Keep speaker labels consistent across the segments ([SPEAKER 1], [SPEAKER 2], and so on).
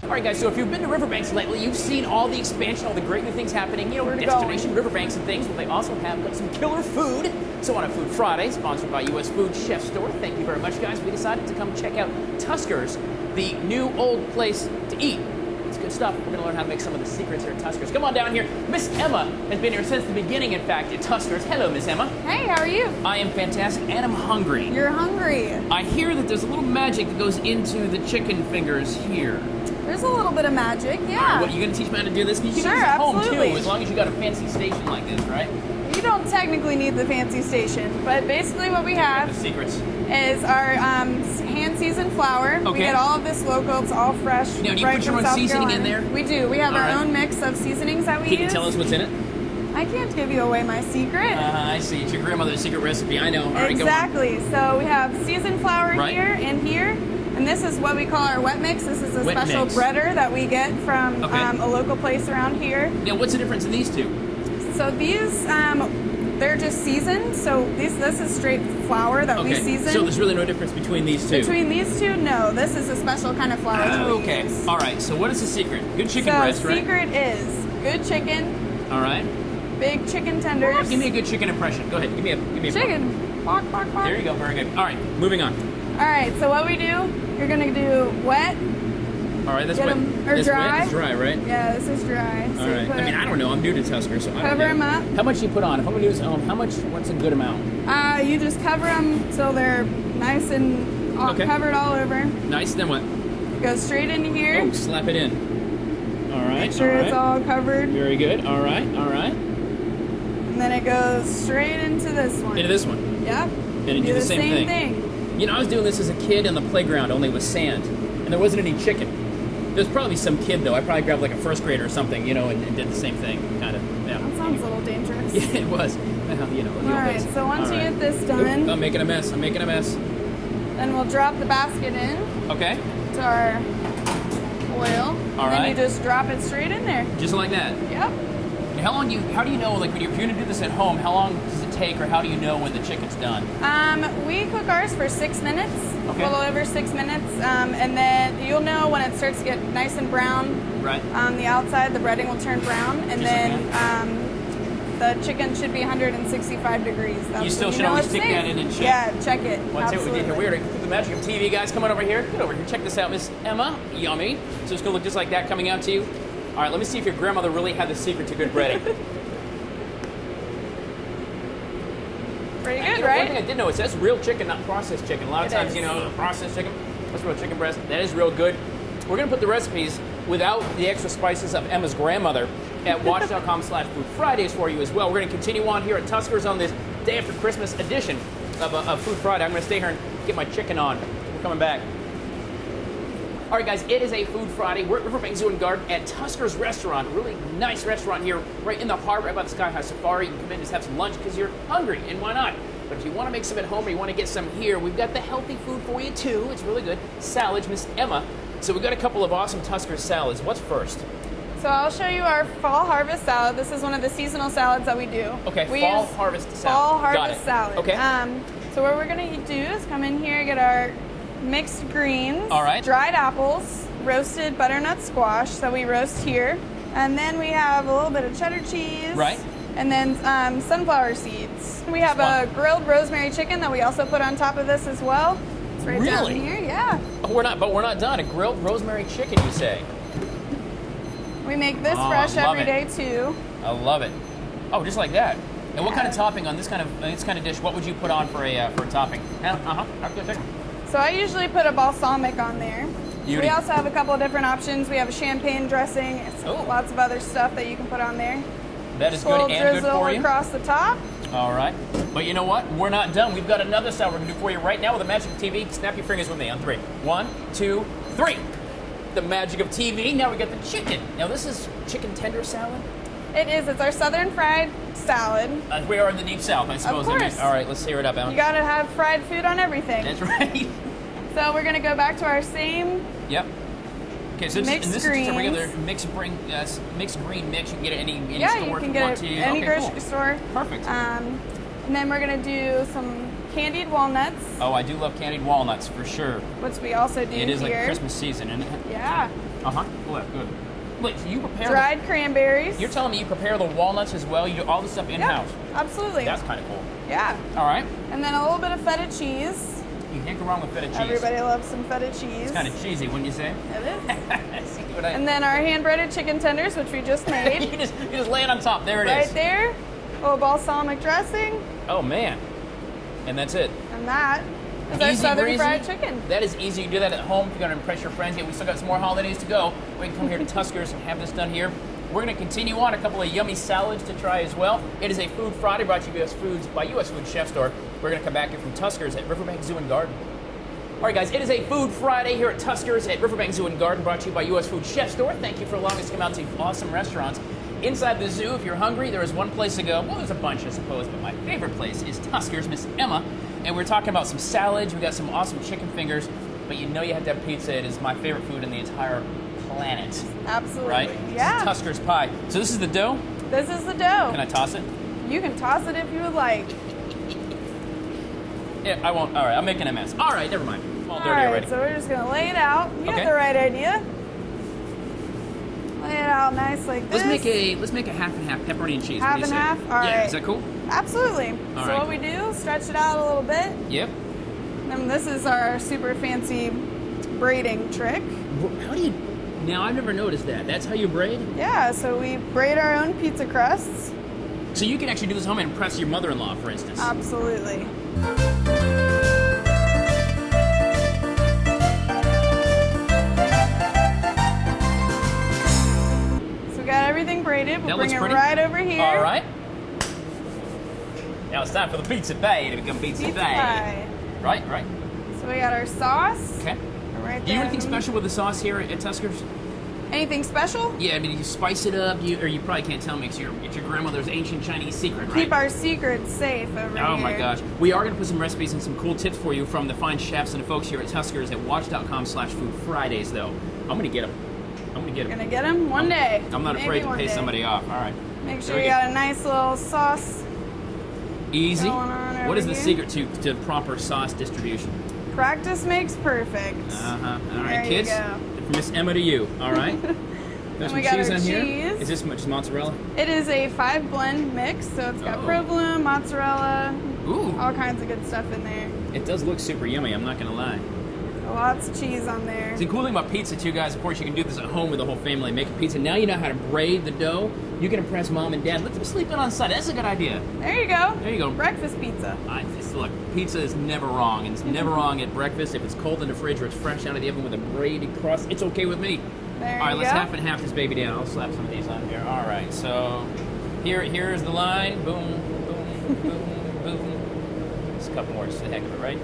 [SPEAKER 1] All right, guys, so if you've been to Riverbanks lately, you've seen all the expansion, all the great new things happening, you know, Destination Riverbanks and things. Well, they also have got some killer food. So on a Food Friday, sponsored by U.S. Food Chef Store, thank you very much, guys. We decided to come check out Tuskers, the new old place to eat. It's good stuff. We're going to learn how to make some of the secrets here at Tuskers. Come on down here. Miss Emma has been here since the beginning, in fact, at Tuskers. Hello, Miss Emma.
[SPEAKER 2] Hey, how are you?
[SPEAKER 1] I am fantastic, and I'm hungry.
[SPEAKER 2] You're hungry.
[SPEAKER 1] I hear that there's a little magic that goes into the chicken fingers here.
[SPEAKER 2] There's a little bit of magic, yeah.
[SPEAKER 1] All right, what, you going to teach me how to do this? You can
[SPEAKER 2] Sure,
[SPEAKER 1] do this at home,
[SPEAKER 2] absolutely.
[SPEAKER 1] too, as long as you got a fancy station like this, right?
[SPEAKER 2] You don't technically need the fancy station, but basically what we have
[SPEAKER 1] The secrets.
[SPEAKER 2] is our hand-seasoned flour.
[SPEAKER 1] Okay.
[SPEAKER 2] We get all of this local, it's all fresh.
[SPEAKER 1] Now, do you
[SPEAKER 2] right
[SPEAKER 1] put your
[SPEAKER 2] from
[SPEAKER 1] own
[SPEAKER 2] South
[SPEAKER 1] seasoning in
[SPEAKER 2] Carolina.
[SPEAKER 1] there?
[SPEAKER 2] We do. We have
[SPEAKER 1] All
[SPEAKER 2] our
[SPEAKER 1] right.
[SPEAKER 2] own mix of seasonings that we use.
[SPEAKER 1] Can you tell us what's in it?
[SPEAKER 2] I can't give you away my secret.
[SPEAKER 1] I see. It's your grandmother's secret recipe. I know. All right,
[SPEAKER 2] Exactly. So we have seasoned flour
[SPEAKER 1] Right.
[SPEAKER 2] here and here. And this is what we call our wet mix. This is a
[SPEAKER 1] Wet
[SPEAKER 2] special
[SPEAKER 1] mix.
[SPEAKER 2] breader that we get from
[SPEAKER 1] Okay.
[SPEAKER 2] a local place around here.
[SPEAKER 1] Go on. Now, what's the difference in these two?
[SPEAKER 2] So these, they're just seasoned. So this is straight flour that we season.
[SPEAKER 1] So there's really no difference between these two?
[SPEAKER 2] Between these two, no. This is a special kind of flour that we
[SPEAKER 1] Okay.
[SPEAKER 2] use.
[SPEAKER 1] All right. So what is the secret? Good chicken
[SPEAKER 2] So
[SPEAKER 1] breast, right?
[SPEAKER 2] secret is good chicken,
[SPEAKER 1] All right.
[SPEAKER 2] big chicken tenders.
[SPEAKER 1] Give me a good chicken impression. Go ahead. Give me a
[SPEAKER 2] chicken. Bark, bark, bark.
[SPEAKER 1] There you go. Very good. All right. Moving on.
[SPEAKER 2] All right. So what we do, you're gonna do wet.
[SPEAKER 1] All right. That's
[SPEAKER 2] Get
[SPEAKER 1] wet.
[SPEAKER 2] 'em- or
[SPEAKER 1] That's
[SPEAKER 2] dry.
[SPEAKER 1] wet. It's dry, right?
[SPEAKER 2] Yeah, this is dry. So
[SPEAKER 1] All
[SPEAKER 2] you
[SPEAKER 1] right.
[SPEAKER 2] put
[SPEAKER 1] I mean, I don't know. I'm new to Tusker, so I don't know.
[SPEAKER 2] Cover 'em up.
[SPEAKER 1] How much do you put on? If I'm going to do this at home, what's a good amount?
[SPEAKER 2] You just cover them so they're nice and
[SPEAKER 1] Okay.
[SPEAKER 2] covered all over.
[SPEAKER 1] Nice. Then what?
[SPEAKER 2] Go straight into here.
[SPEAKER 1] Oh, slap it in. All right.
[SPEAKER 2] Make sure
[SPEAKER 1] all right.
[SPEAKER 2] it's all covered.
[SPEAKER 1] Very good. All right. All right.
[SPEAKER 2] And then it goes straight into this one.
[SPEAKER 1] Into this one.
[SPEAKER 2] Yep.
[SPEAKER 1] And it do the same
[SPEAKER 2] thing.
[SPEAKER 1] You know, I was doing this as a kid in the playground, only with sand, and there wasn't any chicken. There's probably some kid though. I probably grabbed like a first grader or something, you know, and did the same thing, kind of. Yeah.
[SPEAKER 2] That sounds a little dangerous.
[SPEAKER 1] Yeah, it was. You know.
[SPEAKER 2] All right. So once you get this done,
[SPEAKER 1] I'm making a mess. I'm making a mess.
[SPEAKER 2] then we'll drop the basket in
[SPEAKER 1] Okay.
[SPEAKER 2] to our oil.
[SPEAKER 1] All
[SPEAKER 2] and then
[SPEAKER 1] right.
[SPEAKER 2] you just drop it straight in there.
[SPEAKER 1] Just like that.
[SPEAKER 2] Yep.
[SPEAKER 1] And how do you know, like, when you're going to do this at home, how long does it take, or how do you know when the chicken's done?
[SPEAKER 2] We cook ours for 6 minutes,
[SPEAKER 1] Okay.
[SPEAKER 2] a little over 6 minutes, and then you'll know when it starts to get nice and brown.
[SPEAKER 1] Right.
[SPEAKER 2] On the outside, the breading will turn brown, and
[SPEAKER 1] Just like
[SPEAKER 2] then the chicken should be 165 degrees. That's
[SPEAKER 1] You still
[SPEAKER 2] when
[SPEAKER 1] should
[SPEAKER 2] know
[SPEAKER 1] always
[SPEAKER 2] it's
[SPEAKER 1] stick
[SPEAKER 2] safe.
[SPEAKER 1] that in and check.
[SPEAKER 2] Yeah, check it.
[SPEAKER 1] Let's see what we did here.
[SPEAKER 2] Absolutely.
[SPEAKER 1] We're going to through the magic of TV, guys. Come on over here. Get over here. Check this out, Miss Emma. Yummy. So it's going to look just like that coming out to you. All right, let me see if your grandmother really had the secret to good breading.
[SPEAKER 2] Pretty
[SPEAKER 1] And,
[SPEAKER 2] good,
[SPEAKER 1] you know, One
[SPEAKER 2] right?
[SPEAKER 1] thing I did know, it says real chicken, not processed chicken. A lot of
[SPEAKER 2] It
[SPEAKER 1] times,
[SPEAKER 2] is.
[SPEAKER 1] you know, processed chicken, that's real chicken breast. That is real good. We're going to put the recipes without the extra spices of Emma's grandmother at watch.com/Food Fridays for you as well. We're going to continue on here at Tuskers on this day after Christmas edition of Food Friday. I'm going to stay here and get my chicken on. We're coming back. All right, guys, it is a Food Friday. We're at Riverbanks Zoo and Garden at Tuskers Restaurant. Really nice restaurant here, right in the heart, right by the Sky High Safari. You can come in and just have some lunch because you're hungry, and why not? But if you want to make some at home or you want to get some here, we've got the healthy food for you, too. It's really good. Salads, Miss Emma. So we've got a couple of awesome Tuskers salads. What's first?
[SPEAKER 2] So I'll show you our fall harvest salad. This is one of the seasonal salads that we do.
[SPEAKER 1] Okay,
[SPEAKER 2] we
[SPEAKER 1] fall
[SPEAKER 2] use
[SPEAKER 1] harvest salad.
[SPEAKER 2] Fall
[SPEAKER 1] Got
[SPEAKER 2] harvest
[SPEAKER 1] it.
[SPEAKER 2] salad.
[SPEAKER 1] Okay.
[SPEAKER 2] So what we're gonna do is come in here, get our mixed greens,
[SPEAKER 1] All right.
[SPEAKER 2] dried apples, roasted butternut squash. So we roast here, and then we have a little bit of cheddar cheese.
[SPEAKER 1] Right.
[SPEAKER 2] And then sunflower seeds. We have a grilled rosemary chicken that we also put on top of this as well. It's right down
[SPEAKER 1] Really?
[SPEAKER 2] here. Yeah.
[SPEAKER 1] Oh, we're not done. A grilled rosemary chicken, you say?
[SPEAKER 2] We make this
[SPEAKER 1] Oh,
[SPEAKER 2] fresh
[SPEAKER 1] love
[SPEAKER 2] every
[SPEAKER 1] it.
[SPEAKER 2] day too.
[SPEAKER 1] I love it. Oh, just like that. And what kind of topping on this kind of dish? What would you put on for a topping? After chicken.
[SPEAKER 2] So I usually put a balsamic on there.
[SPEAKER 1] Beauty.
[SPEAKER 2] We also have a couple of different options. We have a champagne dressing. It's
[SPEAKER 1] Oh.
[SPEAKER 2] lots of other stuff that you can put on there.
[SPEAKER 1] That is
[SPEAKER 2] Full
[SPEAKER 1] good and good
[SPEAKER 2] drizzle
[SPEAKER 1] for you.
[SPEAKER 2] across the top.
[SPEAKER 1] All right. But you know what? We're not done. We've got another salad we're going to do for you right now with the magic of TV. Snap your fingers with me on 3. 1, 2, 3. The magic of TV. Now we got the chicken. Now this is chicken tender salad.
[SPEAKER 2] It is. It's our southern fried salad.
[SPEAKER 1] We are in the deep south, I suppose.
[SPEAKER 2] Of course.
[SPEAKER 1] All right, let's tear it up, Emma.
[SPEAKER 2] You gotta have fried food on everything.
[SPEAKER 1] That's right.
[SPEAKER 2] So we're gonna go back to our same.
[SPEAKER 1] Yep. Okay, so
[SPEAKER 2] Mixed
[SPEAKER 1] this is just a
[SPEAKER 2] greens.
[SPEAKER 1] regular mixed green mix. You can get it at any
[SPEAKER 2] Yeah,
[SPEAKER 1] store
[SPEAKER 2] you
[SPEAKER 1] if
[SPEAKER 2] can
[SPEAKER 1] you
[SPEAKER 2] get
[SPEAKER 1] want
[SPEAKER 2] it
[SPEAKER 1] to.
[SPEAKER 2] any
[SPEAKER 1] Okay,
[SPEAKER 2] grocery
[SPEAKER 1] cool.
[SPEAKER 2] store.
[SPEAKER 1] Perfect.
[SPEAKER 2] And then we're gonna do some candied walnuts.
[SPEAKER 1] Oh, I do love candied walnuts for sure.
[SPEAKER 2] Which we also do here.
[SPEAKER 1] It is like Christmas season, isn't it?
[SPEAKER 2] Yeah.
[SPEAKER 1] Uh-huh. Oh, that's good. Wait, so you prepare
[SPEAKER 2] dried cranberries.
[SPEAKER 1] You're telling me you prepare the walnuts as well? You do all this stuff in-house?
[SPEAKER 2] Yeah, absolutely.
[SPEAKER 1] That's kind of cool.
[SPEAKER 2] Yeah.
[SPEAKER 1] All right.
[SPEAKER 2] And then a little bit of feta cheese.
[SPEAKER 1] You can't go wrong with feta cheese.
[SPEAKER 2] Everybody loves some feta cheese.
[SPEAKER 1] It's kind of cheesy, wouldn't you say?
[SPEAKER 2] It is.
[SPEAKER 1] See what
[SPEAKER 2] And then our hand-breaded chicken tenders, which we just made.
[SPEAKER 1] you just lay it on top. There it is.
[SPEAKER 2] Right there. A little balsamic dressing.
[SPEAKER 1] Oh, man. And that's it.
[SPEAKER 2] And that is our
[SPEAKER 1] Easy
[SPEAKER 2] southern
[SPEAKER 1] breezy.
[SPEAKER 2] fried chicken.
[SPEAKER 1] That is easy. You do that at home if you're going to impress your friends. Yeah, we still got some more holidays to go. We can come here to Tuskers and have this done here. We're going to continue on a couple of yummy salads to try as well. It is a Food Friday brought to you by US Food Chef Store. We're going to come back here from Tuskers at Riverbanks Zoo and Garden. All right, guys, it is a Food Friday here at Tuskers at Riverbanks Zoo and Garden, brought to you by US Food Chef Store. Thank you for allowing us to come out to awesome restaurants. Inside the zoo, if you're hungry, there is one place to go. Well, there's a bunch, I suppose, but my favorite place is Tuskers, Miss Emma. And we're talking about some salads. We got some awesome chicken fingers, but you know you have to have pizza. It is my favorite food in the entire planet.
[SPEAKER 2] Absolutely.
[SPEAKER 1] Right?
[SPEAKER 2] Yeah.
[SPEAKER 1] This is Tuskers pie. So this is the dough.
[SPEAKER 2] This is the dough.
[SPEAKER 1] Can I toss it?
[SPEAKER 2] You can toss it if you would like.
[SPEAKER 1] Yeah, I won't. All right, I'm making a mess. All right, never mind. All dirty
[SPEAKER 2] right,
[SPEAKER 1] already.
[SPEAKER 2] so we're just gonna lay it out. You
[SPEAKER 1] Okay.
[SPEAKER 2] have the right idea. Lay it out nice like this.
[SPEAKER 1] Let's make a half and half pepperoni and cheese.
[SPEAKER 2] Half
[SPEAKER 1] What do you
[SPEAKER 2] and
[SPEAKER 1] say?
[SPEAKER 2] half? All
[SPEAKER 1] yeah,
[SPEAKER 2] right.
[SPEAKER 1] Is that cool?
[SPEAKER 2] Absolutely.
[SPEAKER 1] All
[SPEAKER 2] So
[SPEAKER 1] right.
[SPEAKER 2] what we do, stretch it out a little bit.
[SPEAKER 1] Yep.
[SPEAKER 2] And this is our super fancy braiding trick.
[SPEAKER 1] How do you? Now I've never noticed that. That's how you braid.
[SPEAKER 2] Yeah, so we braid our own pizza crusts.
[SPEAKER 1] So you can actually do this at home and impress your mother-in-law, for instance.
[SPEAKER 2] Absolutely. So we got everything braided. We'll
[SPEAKER 1] That
[SPEAKER 2] bring
[SPEAKER 1] looks
[SPEAKER 2] it
[SPEAKER 1] pretty.
[SPEAKER 2] right over here.
[SPEAKER 1] All right. Now it's time for the pizza pie to become pizza pie. Right, right.
[SPEAKER 2] So we got our sauce.
[SPEAKER 1] Okay.
[SPEAKER 2] Right
[SPEAKER 1] Do you do
[SPEAKER 2] there.
[SPEAKER 1] anything special with the sauce here at Tuskers?
[SPEAKER 2] Anything special?
[SPEAKER 1] Yeah, I mean, you spice it up, or you probably can't tell me because it's your grandmother's ancient Chinese secret, right?
[SPEAKER 2] Keep our secrets safe over here.
[SPEAKER 1] Oh my gosh. We are going to put some recipes and some cool tips for you from the fine chefs and the folks here at Tuskers at WACH.com/Food Fridays, though. I'm going to get them. I'm going to get them.
[SPEAKER 2] Gonna get them one day.
[SPEAKER 1] I'm not
[SPEAKER 2] Maybe
[SPEAKER 1] afraid to
[SPEAKER 2] one
[SPEAKER 1] pay
[SPEAKER 2] day.
[SPEAKER 1] somebody off. All right.
[SPEAKER 2] Make
[SPEAKER 1] There
[SPEAKER 2] sure
[SPEAKER 1] we
[SPEAKER 2] you
[SPEAKER 1] go.
[SPEAKER 2] got a nice little sauce.
[SPEAKER 1] Easy.
[SPEAKER 2] going on
[SPEAKER 1] What
[SPEAKER 2] over
[SPEAKER 1] is the
[SPEAKER 2] here.
[SPEAKER 1] secret to proper sauce distribution?
[SPEAKER 2] Practice makes perfect.
[SPEAKER 1] Uh-huh. All right,
[SPEAKER 2] There you
[SPEAKER 1] kids.
[SPEAKER 2] go.
[SPEAKER 1] From Miss Emma to you. All right. Got some
[SPEAKER 2] we got
[SPEAKER 1] cheese
[SPEAKER 2] our
[SPEAKER 1] on here.
[SPEAKER 2] cheese.
[SPEAKER 1] Is this just mozzarella?
[SPEAKER 2] It is a 5-blend mix, so it's got
[SPEAKER 1] Oh.
[SPEAKER 2] provolone, mozzarella,
[SPEAKER 1] Ooh.
[SPEAKER 2] all kinds of good stuff in there.
[SPEAKER 1] It does look super yummy, I'm not going to lie.
[SPEAKER 2] Lots of cheese on there.
[SPEAKER 1] The cool thing about pizza, too, guys, of course, you can do this at home with the whole family. Make a pizza. Now you know how to braid the dough. You can impress mom and dad. Let them sleep in on Sunday. That's a good idea.
[SPEAKER 2] There you go.
[SPEAKER 1] There you go.
[SPEAKER 2] Breakfast pizza.
[SPEAKER 1] Look, pizza is never wrong. And it's never wrong at breakfast. If it's cold in the fridge or it's fresh out of the oven with a braided crust, it's okay with me.
[SPEAKER 2] There
[SPEAKER 1] All right,
[SPEAKER 2] you
[SPEAKER 1] let's
[SPEAKER 2] go.
[SPEAKER 1] half and half this baby down. I'll slap some of these on here. All right, so here's the line. Boom, boom, boom, boom. Just a couple more, just for the heck of it, right?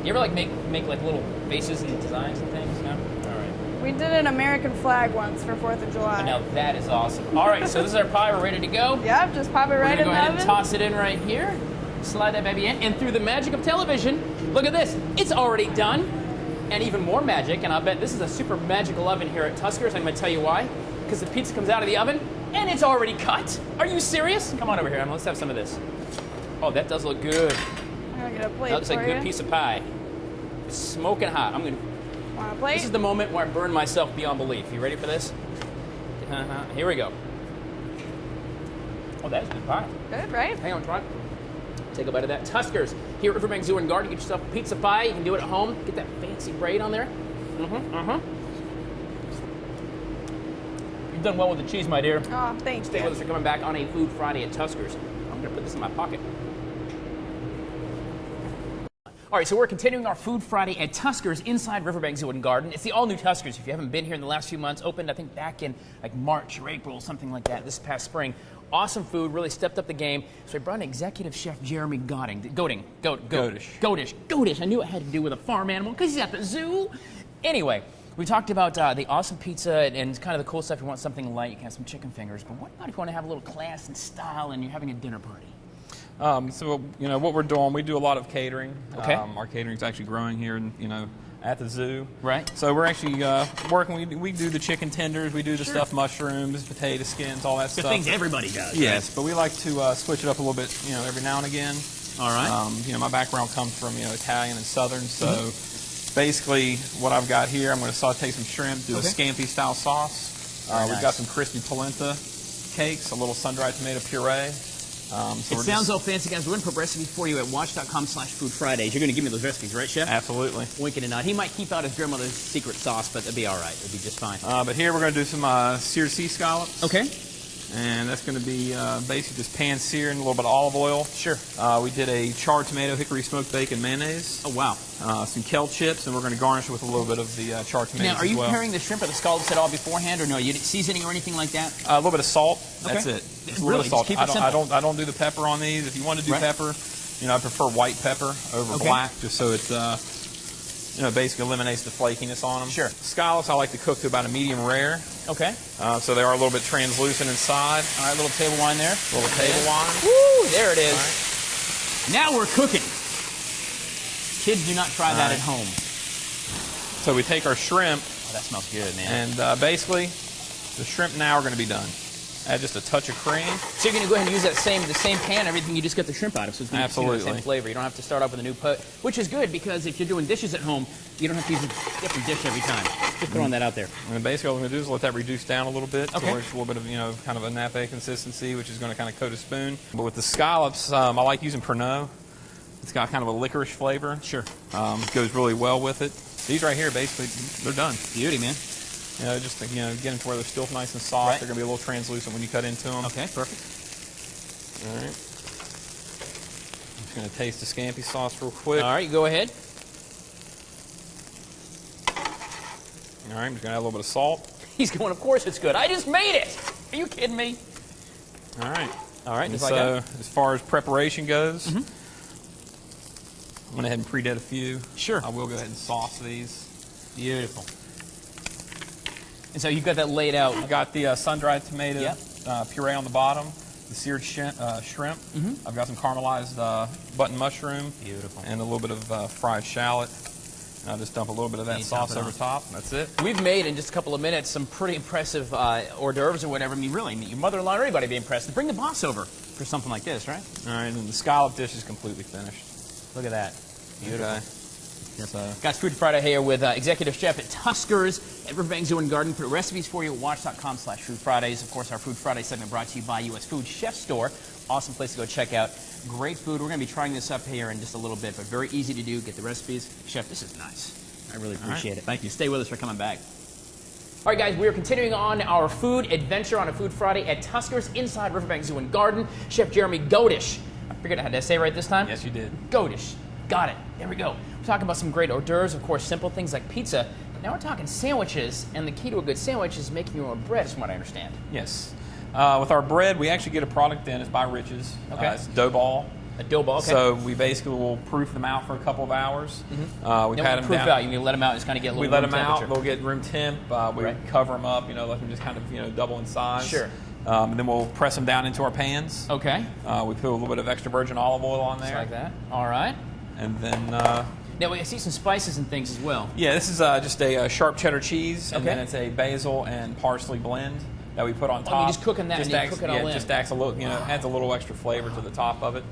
[SPEAKER 1] You ever like make like little faces and designs and things? No? All right.
[SPEAKER 2] We did an American flag once for 4th of July.
[SPEAKER 1] Now that is awesome. All right, so this is our pie. We're ready to go.
[SPEAKER 2] Yep, just pop it
[SPEAKER 1] We're
[SPEAKER 2] right
[SPEAKER 1] gonna
[SPEAKER 2] in
[SPEAKER 1] go
[SPEAKER 2] the
[SPEAKER 1] ahead
[SPEAKER 2] oven.
[SPEAKER 1] and toss it in right here. Slide that baby in, and through the magic of television, look at this. It's already done. And even more magic, and I bet this is a super magical oven here at Tuskers. I'm going to tell you why. Because the pizza comes out of the oven, and it's already cut. Are you serious? Come on over here, Emma. Let's have some of this. Oh, that does look good.
[SPEAKER 2] I'm gonna get a plate
[SPEAKER 1] That looks
[SPEAKER 2] for
[SPEAKER 1] like a good
[SPEAKER 2] you.
[SPEAKER 1] piece of pie. Smoking hot.
[SPEAKER 2] Want a plate?
[SPEAKER 1] This is the moment where I burn myself beyond belief. You ready for this? Here we go. Oh, that's good pie.
[SPEAKER 2] Good, right?
[SPEAKER 1] Hang on, try it. Take a bite of that. Tuskers, here at Riverbanks Zoo and Garden. Get yourself a pizza pie. You can do it at home. Get that fancy braid on there. You've done well with the cheese, my dear.
[SPEAKER 2] Oh, thank
[SPEAKER 1] Stay
[SPEAKER 2] you.
[SPEAKER 1] with us. We're coming back on a Food Friday at Tuskers. I'm going to put this in my pocket. All right, so we're continuing our Food Friday at Tuskers inside Riverbanks Zoo and Garden. It's the all-new Tuskers. If you haven't been here in the last few months, opened, I think, back in like March or April, something like that, this past spring. Awesome food, really stepped up the game. So I brought in executive chef Jeremy Godish. I knew it had to do with a farm animal because he's at the zoo. Anyway, we talked about the awesome pizza and kind of the cool stuff. You want something light, you can have some chicken fingers. But what about if you want to have a little class and style and you're having a dinner party?
[SPEAKER 3] So, what we're doing, we do a lot of catering.
[SPEAKER 1] Okay.
[SPEAKER 3] Our catering's actually growing here, at the zoo.
[SPEAKER 1] Right.
[SPEAKER 3] So we're actually working. We do the chicken tenders, we do the stuffed mushrooms, potato skins, all that
[SPEAKER 1] The
[SPEAKER 3] stuff.
[SPEAKER 1] things everybody does.
[SPEAKER 3] Yes, but we like to switch it up a little bit, every now and again.
[SPEAKER 1] All right.
[SPEAKER 3] You know, my background comes from, you know, Italian and Southern, so basically what I've got here, I'm going to saute some shrimp, do a scampi style sauce. We've got some crispy polenta cakes, a little sun-dried tomato puree.
[SPEAKER 1] It sounds all fancy, guys. We're going to put recipes for you at watch.com/Food Fridays. You're going to give me those recipes, right, Chef?
[SPEAKER 3] Absolutely.
[SPEAKER 1] Winking and nod. He might keep out his grandmother's secret sauce, but it'll be all right. It'll be just fine.
[SPEAKER 3] But here we're going to do some seared sea scallops.
[SPEAKER 1] Okay.
[SPEAKER 3] And that's going to be basically just pan seared in a little bit of olive oil.
[SPEAKER 1] Sure.
[SPEAKER 3] We did a charred tomato, hickory smoked bacon mayonnaise.
[SPEAKER 1] Oh, wow.
[SPEAKER 3] Some kale chips, and we're going to garnish it with a little bit of the charred tomatoes
[SPEAKER 1] Now, are you
[SPEAKER 3] as well.
[SPEAKER 1] preparing the shrimp or the scallops at all beforehand, or no? You didn't seasoning or anything like that?
[SPEAKER 3] A little bit of salt. That's
[SPEAKER 1] Okay.
[SPEAKER 3] it. Just a
[SPEAKER 1] Really,
[SPEAKER 3] little bit of salt.
[SPEAKER 1] just keep it simple.
[SPEAKER 3] I don't do the pepper on these. If you want to do pepper, you know, I prefer white pepper over black, just so it you know, basically eliminates the flakiness on them.
[SPEAKER 1] Sure.
[SPEAKER 3] Scallops I like to cook to about a medium rare.
[SPEAKER 1] Okay.
[SPEAKER 3] So they are a little bit translucent inside.
[SPEAKER 1] All right, little table wine there.
[SPEAKER 3] A little table wine.
[SPEAKER 1] Woo, there it is.
[SPEAKER 3] All
[SPEAKER 1] Now we're cooking. Kids, do not try that at home.
[SPEAKER 3] So we take our shrimp,
[SPEAKER 1] Oh, that smells good, man.
[SPEAKER 3] and basically the shrimp now are going to be done. Add just a touch of cream.
[SPEAKER 1] So you're going to go ahead and use that the same pan, everything you just got the shrimp out of, so it's going to be the same
[SPEAKER 3] Absolutely.
[SPEAKER 1] flavor. You don't have to start off with a new pot, which is good because if you're doing dishes at home, you don't have to use a different dish every time. Just throwing that out there.
[SPEAKER 3] And basically all we're going to do is let that reduce down a little bit.
[SPEAKER 1] Okay.
[SPEAKER 3] So there's a little bit of, you know, kind of a nappe consistency, which is going to kind of coat a spoon. But with the scallops, I like using Pernod. It's got kind of a licorice flavor.
[SPEAKER 1] Sure.
[SPEAKER 3] Goes really well with it. These right here, basically, they're done.
[SPEAKER 1] Beauty, man.
[SPEAKER 3] You know, just to, you know, get them to where they're still nice and soft.
[SPEAKER 1] Right.
[SPEAKER 3] They're going to be a little translucent when you cut into them.
[SPEAKER 1] Okay, perfect.
[SPEAKER 3] All right. I'm just going to taste the scampi sauce real quick.
[SPEAKER 1] All right, you go ahead.
[SPEAKER 3] All right, I'm just going to add a little bit of salt.
[SPEAKER 1] He's going, of course it's good. I just made it. Are you kidding me?
[SPEAKER 3] All right.
[SPEAKER 1] All right,
[SPEAKER 3] And
[SPEAKER 1] just
[SPEAKER 3] so,
[SPEAKER 1] like that.
[SPEAKER 3] as far as preparation goes, I'm going to head and pre-dead a few.
[SPEAKER 1] Sure.
[SPEAKER 3] I will go ahead and sauce these.
[SPEAKER 1] Beautiful. And so you've got that laid out.
[SPEAKER 3] I've got the sun-dried tomato
[SPEAKER 1] Yep.
[SPEAKER 3] puree on the bottom, the seared shrimp. I've got some caramelized button mushroom.
[SPEAKER 1] Beautiful.
[SPEAKER 3] And a little bit of fried shallot. And I'll just dump a little bit of that
[SPEAKER 1] you dump
[SPEAKER 3] sauce
[SPEAKER 1] it
[SPEAKER 3] over
[SPEAKER 1] on.
[SPEAKER 3] top. That's it.
[SPEAKER 1] We've made in just a couple of minutes some pretty impressive hors d'oeuvres or whatever. I mean, really, your mother-in-law or anybody would be impressed. Bring the boss over for something like this, right?
[SPEAKER 3] All right, and the scallop dish is completely finished.
[SPEAKER 1] Look at that. Beautiful.
[SPEAKER 3] Okay. So,
[SPEAKER 1] Guys, Food Friday here with Executive Chef at Tuskers at Riverbanks Zoo and Garden. Put recipes for you at watch.com/Food Fridays. Of course, our Food Friday segment brought to you by U.S. Food Chef Store. Awesome place to go check out. Great food. We're going to be trying this up here in just a little bit, but very easy to do. Get the recipes. Chef, this is nice. I really appreciate it. Thank you. Stay with us for coming back. All right, guys, we are continuing on our food adventure on a Food Friday at Tuskers inside Riverbanks Zoo and Garden. Chef Jeremy Godish. I figured I had to say it right this time.
[SPEAKER 3] yes, you did.
[SPEAKER 1] Godish. Got it. There we go. We're talking about some great hors d'oeuvres, of course, simple things like pizza. Now we're talking sandwiches, and the key to a good sandwich is making your own bread, from what I understand.
[SPEAKER 3] Yes. With our bread, we actually get a product in. It's by Rich's.
[SPEAKER 1] Okay.
[SPEAKER 3] It's dough ball.
[SPEAKER 1] A dough ball, okay.
[SPEAKER 3] So we basically will proof them out for a couple of hours. We've
[SPEAKER 1] Now,
[SPEAKER 3] had them
[SPEAKER 1] proof
[SPEAKER 3] down.
[SPEAKER 1] out. You let them out. Just kind of get a
[SPEAKER 3] We
[SPEAKER 1] little
[SPEAKER 3] let them
[SPEAKER 1] room
[SPEAKER 3] out.
[SPEAKER 1] temperature.
[SPEAKER 3] They'll get room temp. We
[SPEAKER 1] Right.
[SPEAKER 3] cover them up. You know, let them just kind of, you know, double in size.
[SPEAKER 1] Sure.
[SPEAKER 3] And then we'll press them down into our pans.
[SPEAKER 1] Okay.
[SPEAKER 3] We put a little bit of extra virgin olive oil on
[SPEAKER 1] Just
[SPEAKER 3] there.
[SPEAKER 1] like that. All right.
[SPEAKER 3] And then,
[SPEAKER 1] Now we see some spices and things as well.
[SPEAKER 3] yeah, this is just a sharp cheddar cheese, and
[SPEAKER 1] Okay.
[SPEAKER 3] then it's a basil and parsley blend that we put on
[SPEAKER 1] Oh,
[SPEAKER 3] top.
[SPEAKER 1] you're just cooking that and you
[SPEAKER 3] acts,
[SPEAKER 1] cook it all in.
[SPEAKER 3] just acts a little, you know, adds a little extra flavor to the top of it.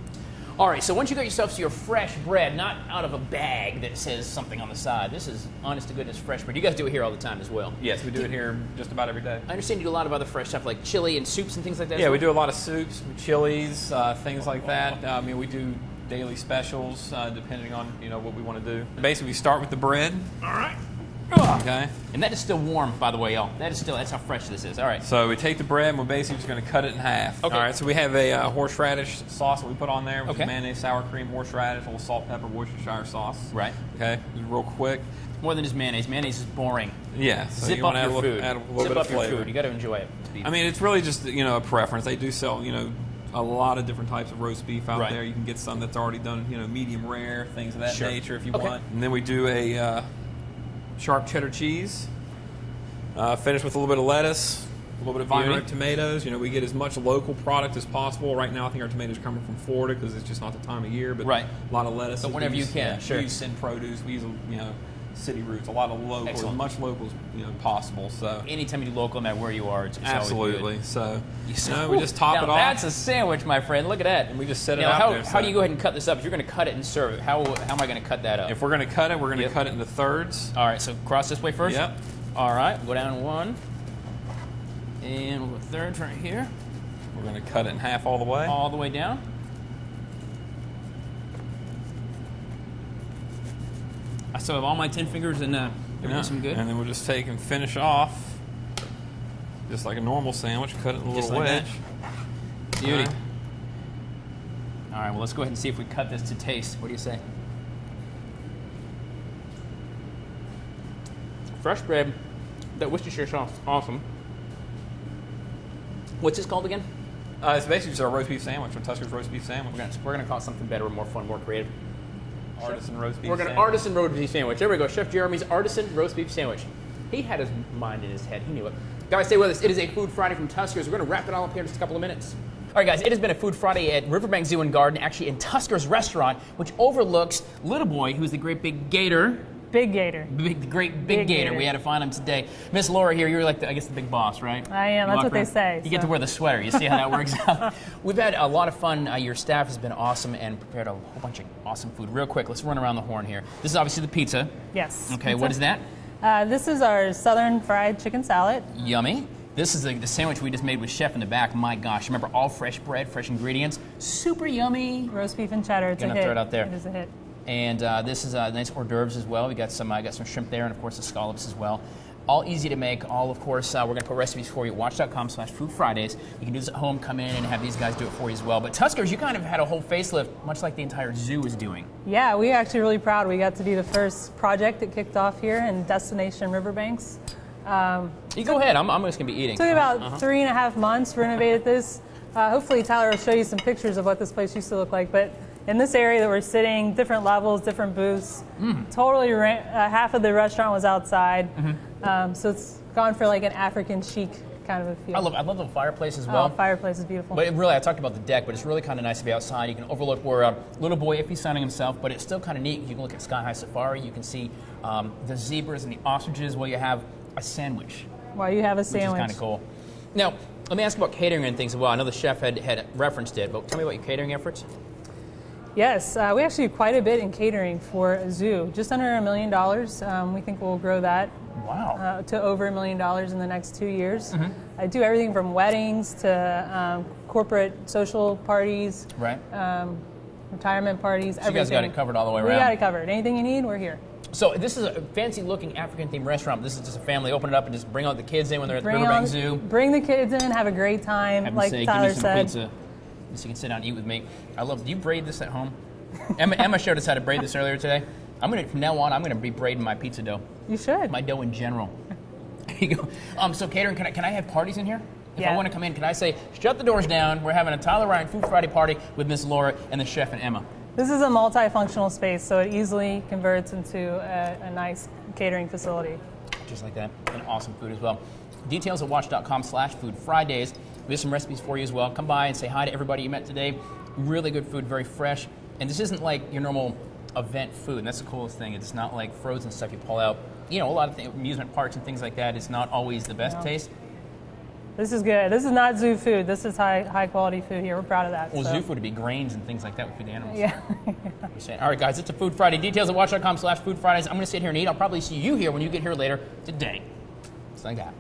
[SPEAKER 1] All right, so once you got yourself to your fresh bread, not out of a bag that says something on the side. This is honest to goodness fresh bread. You guys do it here all the time as well.
[SPEAKER 3] Yes, we do it here just about every day.
[SPEAKER 1] I understand you do a lot of other fresh stuff like chili and soups and things like that.
[SPEAKER 3] Yeah,
[SPEAKER 1] as
[SPEAKER 3] we
[SPEAKER 1] well?
[SPEAKER 3] do a lot of soups, chilies, things like that. I mean, we do daily specials depending on, you know, what we want to do. Basically, we start with the bread.
[SPEAKER 1] All right.
[SPEAKER 3] Okay.
[SPEAKER 1] And that is still warm, by the way, y'all. That's how fresh this is. All right.
[SPEAKER 3] So we take the bread and we're basically just going to cut it in half.
[SPEAKER 1] Okay.
[SPEAKER 3] All right. So we have a horseradish sauce that we put on there, which
[SPEAKER 1] Okay.
[SPEAKER 3] is mayonnaise, sour cream, horseradish, a little salt, pepper, Worcestershire sauce.
[SPEAKER 1] Right.
[SPEAKER 3] Okay. Just real quick.
[SPEAKER 1] More than just mayonnaise. Mayonnaise is boring.
[SPEAKER 3] Yeah. So
[SPEAKER 1] Zip
[SPEAKER 3] you want
[SPEAKER 1] up
[SPEAKER 3] to add
[SPEAKER 1] your
[SPEAKER 3] a little,
[SPEAKER 1] food.
[SPEAKER 3] add a little
[SPEAKER 1] Zip
[SPEAKER 3] bit
[SPEAKER 1] up
[SPEAKER 3] of
[SPEAKER 1] your
[SPEAKER 3] flavor.
[SPEAKER 1] food. You got to enjoy it.
[SPEAKER 3] I mean, it's really just, you know, a preference. They do sell, you know, a lot of different types of roast beef out
[SPEAKER 1] Right.
[SPEAKER 3] there. You can get some that's already done, you know, medium rare, things of that
[SPEAKER 1] Sure.
[SPEAKER 3] nature if you
[SPEAKER 1] Okay.
[SPEAKER 3] want. And then we do a sharp cheddar cheese, finished with a little bit of lettuce, a little bit of vine
[SPEAKER 1] Beauty.
[SPEAKER 3] ripe tomatoes. You know, we get as much local product as possible. Right now, I think our tomatoes are coming from Florida because it's just not the time of year. But
[SPEAKER 1] Right.
[SPEAKER 3] a lot of lettuce.
[SPEAKER 1] But whenever you can, sure.
[SPEAKER 3] We use Sin Produce. We use, you know, city roots, a lot of local,
[SPEAKER 1] Excellent.
[SPEAKER 3] as much local as possible. So
[SPEAKER 1] Anytime you do local, no matter where you are, it's always
[SPEAKER 3] absolutely.
[SPEAKER 1] good.
[SPEAKER 3] So we just top
[SPEAKER 1] Now
[SPEAKER 3] it off.
[SPEAKER 1] That's a sandwich, my friend. Look at that.
[SPEAKER 3] And we just set it
[SPEAKER 1] Now,
[SPEAKER 3] out there.
[SPEAKER 1] how do you go ahead and cut this up? If you're going to cut it and serve it, how am I going to cut that up?
[SPEAKER 3] If we're going to cut it, we're going to cut it into thirds.
[SPEAKER 1] All right, so cross this way first?
[SPEAKER 3] Yep.
[SPEAKER 1] All right, go down one. And we'll go thirds right here.
[SPEAKER 3] We're going to cut it in half all the way.
[SPEAKER 1] All the way down. I still have all my 10 fingers and everything's some good.
[SPEAKER 3] And then we'll just take and finish off just like a normal sandwich. Cut it in a
[SPEAKER 1] Just
[SPEAKER 3] little
[SPEAKER 1] like
[SPEAKER 3] wedge.
[SPEAKER 1] that. Beauty.
[SPEAKER 3] Okay.
[SPEAKER 1] All right, well, let's go ahead and see if we cut this to taste. What do you say? Fresh bread, that Worcestershire sauce, awesome. What's this called again?
[SPEAKER 3] It's basically just our roast beef sandwich, our Tuskers roast beef sandwich.
[SPEAKER 1] We're gonna call it something better, more fun, more creative.
[SPEAKER 3] Artisan roast beef
[SPEAKER 1] We're gonna
[SPEAKER 3] sandwich.
[SPEAKER 1] Artisan roast beef sandwich. There we go. Chef Jeremy's Artisan roast beef sandwich. He had his mind in his head. He knew it. Guys, stay with us. It is a Food Friday from Tuskers. We're gonna wrap it all up here in just a couple of minutes. All right, guys, it has been a Food Friday at Riverbanks Zoo and Garden, actually in Tuskers Restaurant, which overlooks Little Boy, who's the great big gator.
[SPEAKER 4] Big gator.
[SPEAKER 1] The great big gator.
[SPEAKER 4] gator.
[SPEAKER 1] We had to find him today. Miss Laura here, you're like, I guess, the big boss, right?
[SPEAKER 4] I am.
[SPEAKER 1] You
[SPEAKER 4] That's
[SPEAKER 1] walk
[SPEAKER 4] what they
[SPEAKER 1] around-
[SPEAKER 4] say,
[SPEAKER 1] You get
[SPEAKER 4] so.
[SPEAKER 1] to wear the sweater. You see how that works out? We've had a lot of fun. Your staff has been awesome and prepared a whole bunch of awesome food. Real quick, let's run around the horn here. This is obviously the pizza.
[SPEAKER 4] Yes.
[SPEAKER 1] Okay,
[SPEAKER 4] Pizza.
[SPEAKER 1] what is that?
[SPEAKER 4] This is our southern fried chicken salad.
[SPEAKER 1] Yummy. This is the sandwich we just made with Chef in the back. My gosh, remember all fresh bread, fresh ingredients. Super yummy.
[SPEAKER 4] Roast beef and cheddar. It's
[SPEAKER 1] Gonna
[SPEAKER 4] a hit.
[SPEAKER 1] throw it out there.
[SPEAKER 4] It is a hit.
[SPEAKER 1] And this is nice hors d'oeuvres as well. We got some shrimp there, and of course the scallops as well. All easy to make. All, of course, we're going to put recipes for you at watch.com/Food Fridays. You can do this at home, come in and have these guys do it for you as well. But Tuskers, you kind of had a whole facelift, much like the entire zoo is doing.
[SPEAKER 4] Yeah, we're actually really proud. We got to be the first project that kicked off here in Destination Riverbanks.
[SPEAKER 1] You go ahead. I'm just going to be eating.
[SPEAKER 4] Took about 3.5 months, renovated this. Hopefully Tyler will show you some pictures of what this place used to look like. But in this area that we're sitting, different levels, different booths, totally half of the restaurant was outside. So it's gone for like an African chic kind of a feel.
[SPEAKER 1] I love the fireplace as well.
[SPEAKER 4] Oh, fireplace is beautiful.
[SPEAKER 1] But I talked about the deck, but it's really kind of nice to be outside. You can overlook where Little Boy, if he's sunning himself, but it's still kind of neat. You can look at Sky High Safari. You can see the zebras and the ostriches while you have a sandwich,
[SPEAKER 4] While you have a
[SPEAKER 1] which
[SPEAKER 4] sandwich.
[SPEAKER 1] is kind of cool. Now, let me ask about catering and things as well. I know the chef had referenced it, but tell me about your catering efforts.
[SPEAKER 4] Yes, we actually do quite a bit in catering for a zoo. Just under $1 million. We think we'll grow that
[SPEAKER 1] Wow.
[SPEAKER 4] to over $1 million in the next 2 years. I do everything from weddings to corporate social parties,
[SPEAKER 1] Right.
[SPEAKER 4] retirement parties,
[SPEAKER 1] So
[SPEAKER 4] everything.
[SPEAKER 1] you guys got it covered all the way
[SPEAKER 4] We
[SPEAKER 1] around.
[SPEAKER 4] got it covered. Anything you need, we're here.
[SPEAKER 1] So this is a fancy-looking African-themed restaurant. This is just a family. Open it up and just bring out the kids in when they're at the Riverbank Zoo.
[SPEAKER 4] Bring the kids in, have a great time,
[SPEAKER 1] Have them
[SPEAKER 4] like
[SPEAKER 1] say,
[SPEAKER 4] Tyler
[SPEAKER 1] give me some
[SPEAKER 4] said.
[SPEAKER 1] pizza, so you can sit down and eat with me. I love. Do you braid this at home? Emma showed us how to braid this earlier today. From now on, I'm gonna be braiding my pizza dough,
[SPEAKER 4] You should.
[SPEAKER 1] my dough in general. There you go. So catering, can I have parties in here? If I
[SPEAKER 4] Yeah.
[SPEAKER 1] want to come in, can I say, shut the doors down? We're having a Tyler Ryan Food Friday party with Miss Laura and the chef and Emma.
[SPEAKER 4] This is a multifunctional space, so it easily converts into a nice catering facility.
[SPEAKER 1] Just like that, and awesome food as well. Details at watch.com/Food Fridays. We have some recipes for you as well. Come by and say hi to everybody you met today. Really good food, very fresh. And this isn't like your normal event food. And that's the coolest thing. It's not like frozen stuff you pull out. You know, a lot of amusement parks and things like that. It's not always the best
[SPEAKER 4] No.
[SPEAKER 1] taste.
[SPEAKER 4] This is good. This is not zoo food. This is high quality food here. We're proud of that.
[SPEAKER 1] Well,
[SPEAKER 4] so.
[SPEAKER 1] zoo food would be grains and things like that would feed the animals.
[SPEAKER 4] Yeah.
[SPEAKER 1] All right, guys, it's a Food Friday. Details at watch.com/Food Fridays. I'm going to sit here and eat. I'll probably see you here when you get here later today. Just like that.